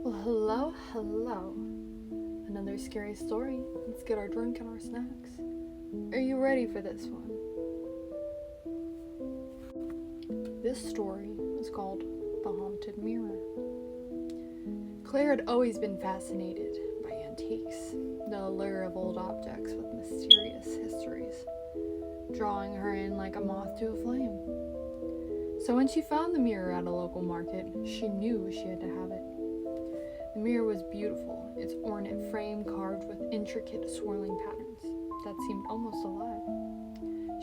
Well, hello. Another scary story. Let's get our drink and our snacks. Are you ready for this one? This story is called The Haunted Mirror. Claire had always been fascinated by antiques, the allure of old objects with mysterious histories, drawing her in like a moth to a flame. So when she found the mirror at a local market, she knew she had to have it. The mirror was beautiful, its ornate frame carved with intricate swirling patterns that seemed almost alive,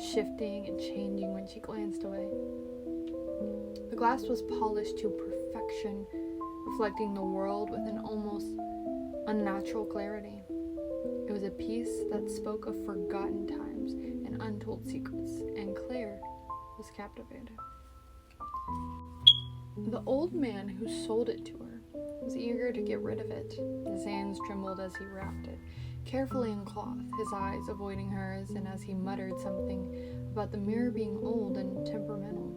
shifting and changing when she glanced away. The glass was polished to perfection, reflecting the world with an almost unnatural clarity. It was a piece that spoke of forgotten times and untold secrets, and Claire was captivated. The old man who sold it to her was eager to get rid of it. His hands trembled as he wrapped it, carefully in cloth, his eyes avoiding hers, and as he muttered something about the mirror being old and temperamental.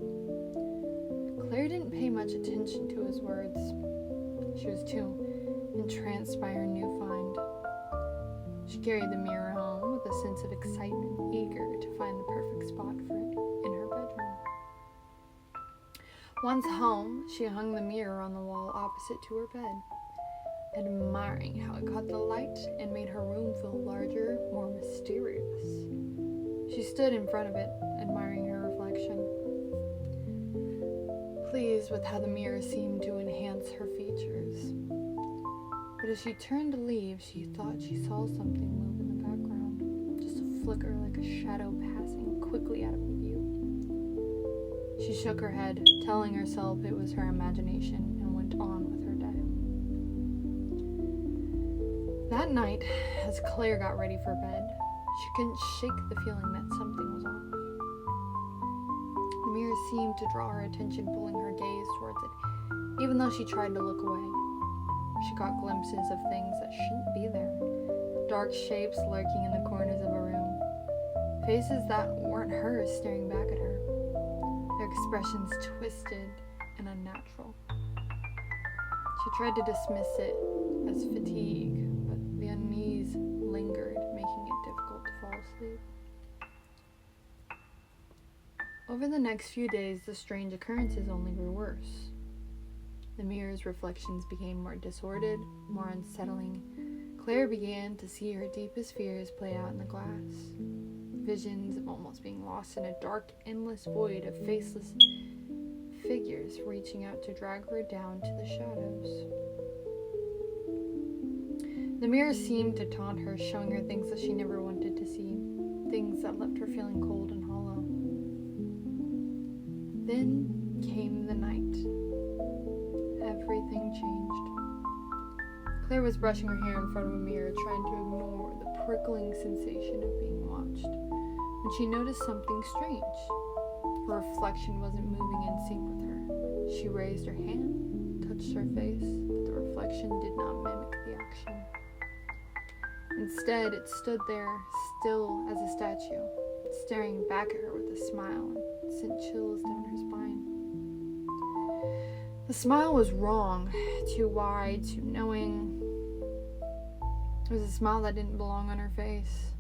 Claire didn't pay much attention to his words. She was too entranced by her new find. She carried the mirror home with a sense of excitement, eager to find the perfect spot for it in her bedroom. Once home, she hung the mirror on the wall opposite to her bed, admiring how it caught the light and made her room feel larger, more mysterious. She stood in front of it, admiring her reflection, pleased with how the mirror seemed to enhance her features. But as she turned to leave, she thought she saw something move in the background, just a flicker like a shadow passing quickly out of view. She shook her head, telling herself it was her imagination, and went on with her day. That night, as Claire got ready for bed, she couldn't shake the feeling that something was off. The mirror seemed to draw her attention, pulling her gaze towards it, even though she tried to look away. She caught glimpses of things that shouldn't be there, dark shapes lurking in the corners of a room, faces that weren't hers staring back at her, their expressions twisted and unnatural. She tried to dismiss it as fatigue, but the unease lingered, making it difficult to fall asleep. Over the next few days, the strange occurrences only grew worse. The mirror's reflections became more disordered, more unsettling. Claire began to see her deepest fears play out in the glass. Visions of almost being lost in a dark, endless void of faceless figures reaching out to drag her down to the shadows. The mirror seemed to taunt her, showing her things that she never wanted to see, things that left her feeling cold and hollow. Then came the night. Everything changed. Claire was brushing her hair in front of a mirror, trying to ignore the prickling sensation of being watched, when she noticed something strange. Her reflection wasn't moving in sync with her. She raised her hand, touched her face, but the reflection did not mimic the action. Instead, it stood there, still as a statue, staring back at her with a smile that sent chills down her spine. The smile was wrong, too wide, too knowing. It was a smile that didn't belong on her face.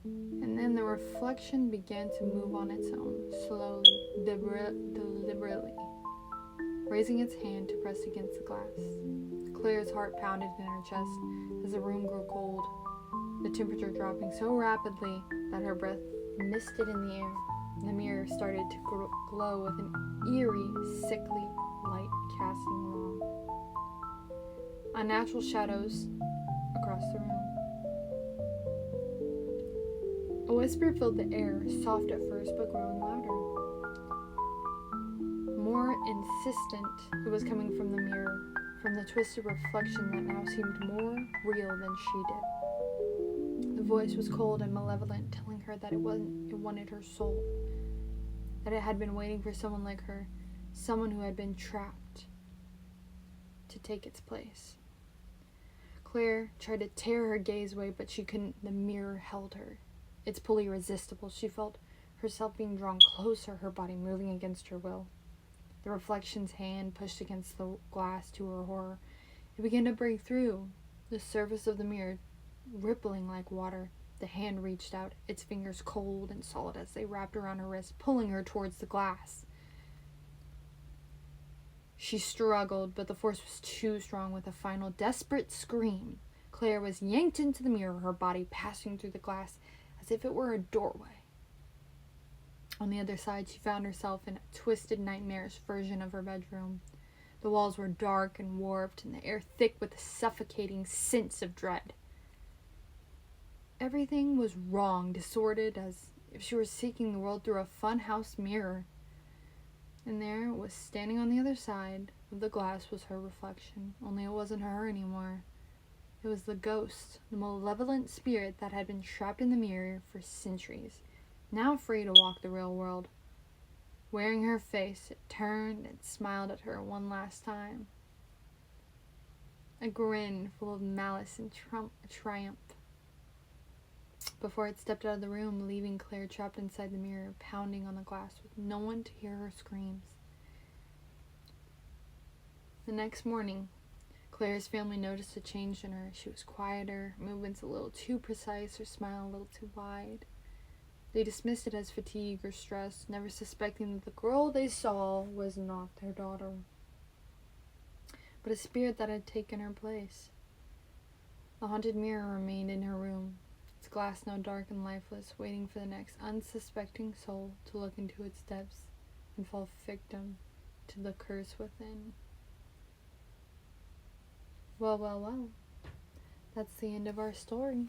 And then the reflection began to move on its own, slowly, deliberately, raising its hand to press against the glass. Claire's heart pounded in her chest as the room grew cold, the temperature dropping so rapidly that her breath misted in the air. The mirror started to glow with an eerie, sickly light casting along. Unnatural shadows across the room. A whisper filled the air, soft at first but growing louder. More insistent, it was coming from the mirror, from the twisted reflection that now seemed more real than she did. The voice was cold and malevolent, telling her that it wanted her soul, that it had been waiting for someone like her, someone who had been trapped, to take its place. Claire tried to tear her gaze away, but she couldn't. The mirror held her. Its pull irresistible. She felt herself being drawn closer, her body moving against her will. The reflection's hand pushed against the glass to her horror. It began to break through, the surface of the mirror rippling like water. The hand reached out, its fingers cold and solid as they wrapped around her wrist, pulling her towards the glass. She struggled, but the force was too strong. With a final desperate scream, Claire was yanked into the mirror, her body passing through the glass as if it were a doorway. On the other side, she found herself in a twisted, nightmarish version of her bedroom. The walls were dark and warped, and the air thick with a suffocating sense of dread. Everything was wrong, disordered, as if she were seeking the world through a funhouse mirror. And there was, standing on the other side of the glass, was her reflection. Only it wasn't her anymore. It was the ghost, the malevolent spirit that had been trapped in the mirror for centuries, now free to walk the real world. Wearing her face, it turned and smiled at her one last time. A grin full of malice and triumph. Before it stepped out of the room, leaving Claire trapped inside the mirror, pounding on the glass with no one to hear her screams. The next morning, Claire's family noticed a change in her. She was quieter, movements a little too precise, her smile a little too wide. They dismissed it as fatigue or stress, never suspecting that the girl they saw was not their daughter, but a spirit that had taken her place. The haunted mirror remained in her room, its glass now dark and lifeless, waiting for the next unsuspecting soul to look into its depths and fall victim to the curse within. Well, that's the end of our story.